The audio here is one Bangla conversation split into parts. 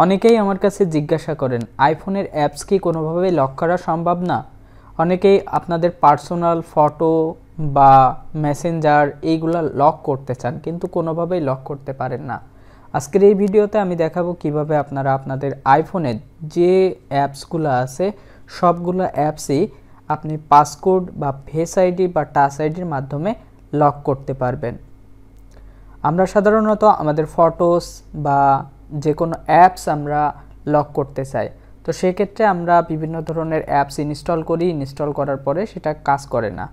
অনেকেই আমার কাছে জিজ্ঞাসা করেন আইফোনের অ্যাপস কি কোনোভাবে লক করা সম্ভব না। অনেকেই আপনাদের পার্সোনাল ফটো বা মেসেঞ্জার এইগুলা লক করতে চান কিন্তু কোনোভাবেই লক করতে পারেন না। আজকের এই ভিডিওতে আমি দেখাবো কিভাবে আপনারা আপনাদের আইফোনের যে অ্যাপসগুলো আছে সবগুলো অ্যাপসই আপনি পাসকোড বা ফেস আইডি বা টাচ আইডির মাধ্যমে লক করতে পারবেন। আমরা সাধারণত আমাদের ফটোস বা যে কোনো অ্যাপস আমরা লক করতে চাই, তো সেক্ষেত্রে আমরা বিভিন্ন ধরনের অ্যাপস ইনস্টল করি, ইনস্টল করার পরে সেটা কাজ করে না।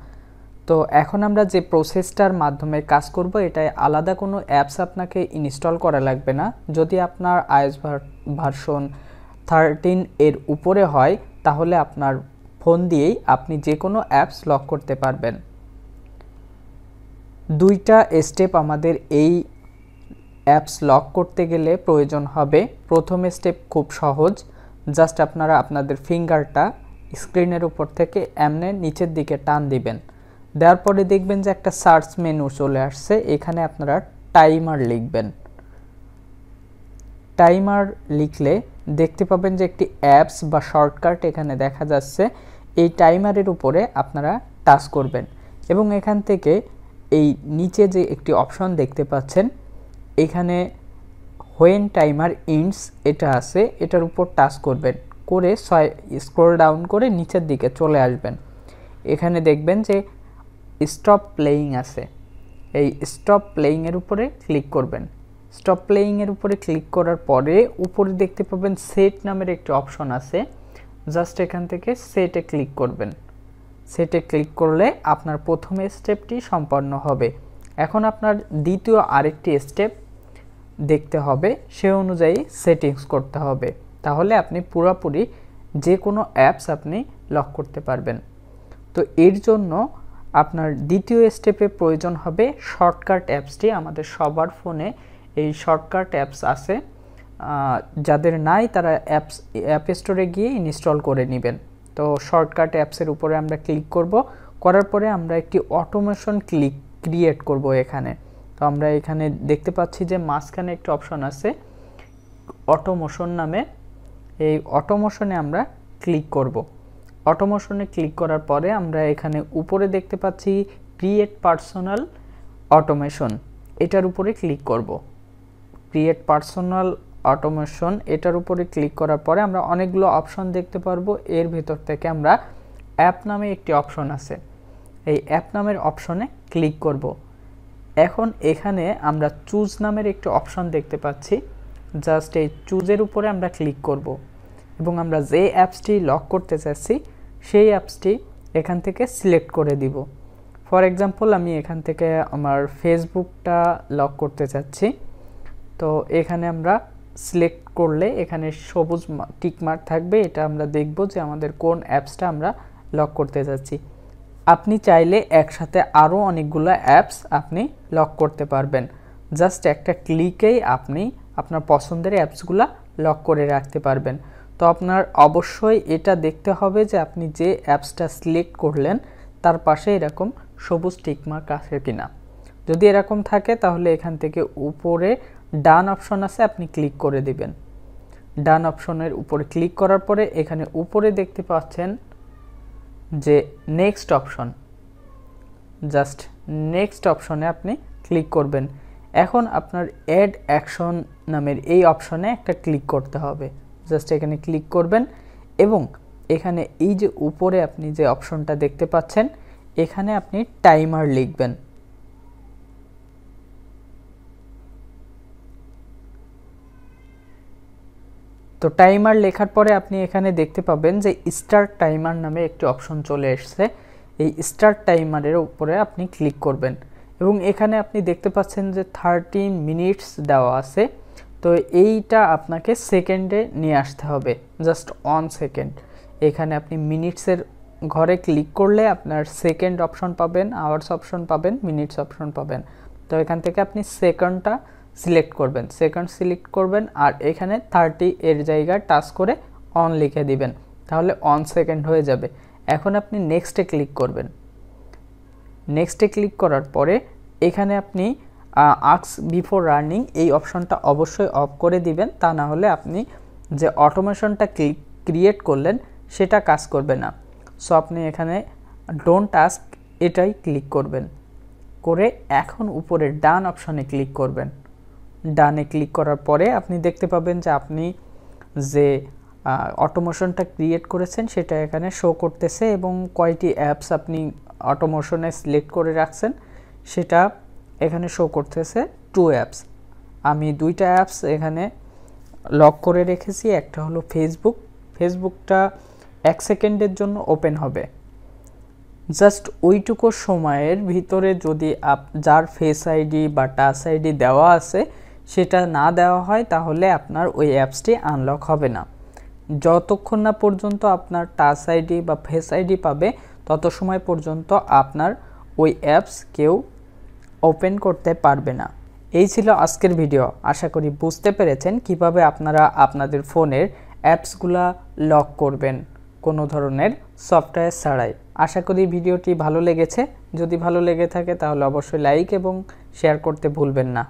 তো এখন আমরা যে প্রসেসটার মাধ্যমে কাজ করব এটাই আলাদা কোনো অ্যাপস আপনাকে ইনস্টল করা লাগবে না। যদি আপনার iOS ভার্সন 13 এর উপরে হয় তাহলে আপনার ফোন দিয়েই আপনি যে কোনো অ্যাপস লক করতে পারবেন। দুইটা স্টেপ আমাদের এই অ্যাপস লক করতে গেলে প্রয়োজন হবে। প্রথম স্টেপ খুব সহজ, জাস্ট আপনারা আপনাদের ফিঙ্গারটা স্ক্রিনের উপর থেকে এমনি নিচের দিকে টান দিবেন। দেওয়ার পরে দেখবেন যে একটা সার্চ মেনু চলে আসছে, এখানে আপনারা টাইমার লিখবেন। টাইমার লিখলে দেখতে পাবেন যে একটি অ্যাপস বা শর্টকাট এখানে দেখা যাচ্ছে। এই টাইমারের উপরে আপনারা টাচ করবেন এবং এখান থেকে এই নিচে যে একটি অপশন দেখতে পাচ্ছেন এখানে হোয়েন টাইমার ইন্ডস এটা আছে, এটার উপর টাচ করবেন, করে স্ক্রল ডাউন করে নিচের দিকে চলে আসবেন। এখানে দেখবেন যে স্টপ প্লেয়িং আছে, এই স্টপ প্লেয়িংয়ের উপরে ক্লিক করবেন। স্টপ প্লেয়িংয়ের উপরে ক্লিক করার পরে উপরে দেখতে পাবেন সেট নামের একটি অপশন আছে, জাস্ট এখান থেকে সেটে ক্লিক করবেন। সেটে ক্লিক করলে আপনার প্রথম স্টেপটি সম্পন্ন হবে। এখন আপনার দ্বিতীয় আরেকটি স্টেপ দেখতে হবে, সে অনুযায়ী সেটিংস করতে হবে, তাহলে আপনি পুরোপুরি যে কোনো অ্যাপস আপনি লক করতে পারবেন। তো এর জন্য আপনার দ্বিতীয় স্টেপে প্রয়োজন হবে শর্টকাট অ্যাপসটি। আমাদের সবার ফোনে এই শর্টকাট অ্যাপস আছে, যাদের নাই তারা অ্যাপ স্টোরে গিয়ে ইনস্টল করে নেবেন। তো শর্টকাট অ্যাপসের উপরে আমরা ক্লিক করব, করার পরে আমরা একটি অটোমেশন ক্রিয়েট করব এখানে। তো আমরা এখানে দেখতে পাচ্ছি যে মাঝখানে একটি অপশন আছে অটোমেশন নামে, এই অটোমেশনে আমরা ক্লিক করব। অটোমেশনে ক্লিক করার পরে আমরা এখানে উপরে দেখতে পাচ্ছি ক্রিয়েট পার্সোনাল অটোমেশন, এটার উপরে ক্লিক করব। ক্রিয়েট পার্সোনাল অটোমেশন এটার উপরে ক্লিক করার পরে আমরা অনেকগুলো অপশন দেখতে পারবো। এর ভিতর থেকে আমরা অ্যাপ নামে একটি অপশন আছে, এই অ্যাপ নামের অপশনে ক্লিক করব। এখন এখানে আমরা চুজ নামের একটি অপশন দেখতে পাচ্ছি, জাস্ট এই চুজের উপরে আমরা ক্লিক করব এবং আমরা যে অ্যাপসটি লক করতে চাচ্ছি সেই অ্যাপসটি এখান থেকে সিলেক্ট করে দিব। ফর এক্সাম্পল আমি এখান থেকে আমার ফেসবুকটা লক করতে চাচ্ছি। তো এখানে আমরা সিলেক্ট করলে এখানে সবুজ টিকমার্ক থাকবে, এটা আমরা দেখব যে আমাদের কোন অ্যাপসটা আমরা লক করতে যাচ্ছি। আপনি চাইলে একসাথে আরও অনেকগুলো অ্যাপস আপনি লক করতে পারবেন, জাস্ট একটা ক্লিকেই আপনি আপনার পছন্দের অ্যাপসগুলো লক করে রাখতে পারবেন। তো আপনার অবশ্যই এটা দেখতে হবে যে আপনি যে অ্যাপসটা সিলেক্ট করলেন তার পাশে এরকম সবুজ টিকমার্ক আছে কিনা। যদি এরকম থাকে তাহলে এখান থেকে উপরে ডান অপশন আছে, আপনি ক্লিক করে দিবেন। ডান অপশনের উপরে ক্লিক করার পরে এখানে উপরে দেখতে পাচ্ছেন যে নেক্সট অপশন, জাস্ট নেক্সট অপশনে আপনি ক্লিক করবেন। এখন আপনার অ্যাড অ্যাকশন নামের এই অপশনে একটা ক্লিক করতে হবে, জাস্ট এখানে ক্লিক করবেন এবং এখানে এই যে উপরে আপনি যে অপশনটা দেখতে পাচ্ছেন এখানে আপনি টাইমার লিখবেন। তো টাইমার লেখার পরে আপনি এখানে দেখতে পাবেন যে স্টার্ট টাইমার নামে একটি অপশন চলে এসেছে, এই স্টার্ট টাইমারের উপরে আপনি ক্লিক করবেন এবং এখানে আপনি দেখতে পাচ্ছেন যে 30 মিনিটস দেওয়া আছে। তো এইটা আপনাকে সেকেন্ডে নিয়ে আসতে হবে, জাস্ট 1 সেকেন্ড। এখানে আপনি মিনিটসের ঘরে ক্লিক করলে আপনার সেকেন্ড অপশন পাবেন, আওয়ার্স অপশন পাবেন, মিনিটস অপশন পাবেন। তো এখান থেকে আপনি সেকেন্ডটা সিলেক্ট করবেন, সেকেন্ড সিলেক্ট করবেন আর এখানে 30 এর জায়গায় টাচ করে অন লিখে দিবেন, তাহলে 1 সেকেন্ড হয়ে যাবে। এখন আপনি নেক্সটে ক্লিক করবেন। নেক্সটে ক্লিক করার পরে এখানে আপনি আস্ক বিফোর রানিং এই অপশনটা অবশ্যই অফ করে দিবেন, তা না হলে আপনি যে অটোমেশনটা ক্রিয়েট করলেন সেটা কাজ করবে না। সো আপনি এখানে ডোন্ট আস্ক এটাই ক্লিক করবেন, করে এখন উপরের ডান অপশনে ক্লিক করবেন। ডানে ক্লিক করার পরে আপনি দেখতে পাবেন যে আপনি যে অটোমেশনটা ক্রিয়েট করেছেন সেটা এখানে শো করতেছে এবং কয়টি অ্যাপস আপনি অটোমেশনে সিলেক্ট করে রাখছেন সেটা এখানে শো করতেছে 2 অ্যাপস। আমি 2টা অ্যাপস এখানে লক করে রেখেছি। একটা হলো ফেসবুকটা 1 সেকেন্ডের জন্য ওপেন হবে। জাস্ট ওইটুকু সময়ের ভিতরে যদি যার ফেস আইডি বা টাচ আইডি দেওয়া আছে সেটা না দেওয়া হয় তাহলে আপনার ওই অ্যাপসটি আনলক হবে না। যতক্ষণ না পর্যন্ত আপনার টাচ আইডি বা ফেস আইডি পাবে তত সময় পর্যন্ত আপনার ওই অ্যাপস কেউ ওপেন করতে পারবে না। এই ছিল আজকের ভিডিও। আশা করি বুঝতে পেরেছেন কিভাবে আপনারা আপনাদের ফোনের অ্যাপসগুলা লক করবেন কোনো ধরনের সফটওয়্যার ছাড়াই। আশা করি ভিডিওটি ভালো লেগেছে। যদি ভালো লেগে থাকে তাহলে অবশ্যই লাইক এবং শেয়ার করতে ভুলবেন না।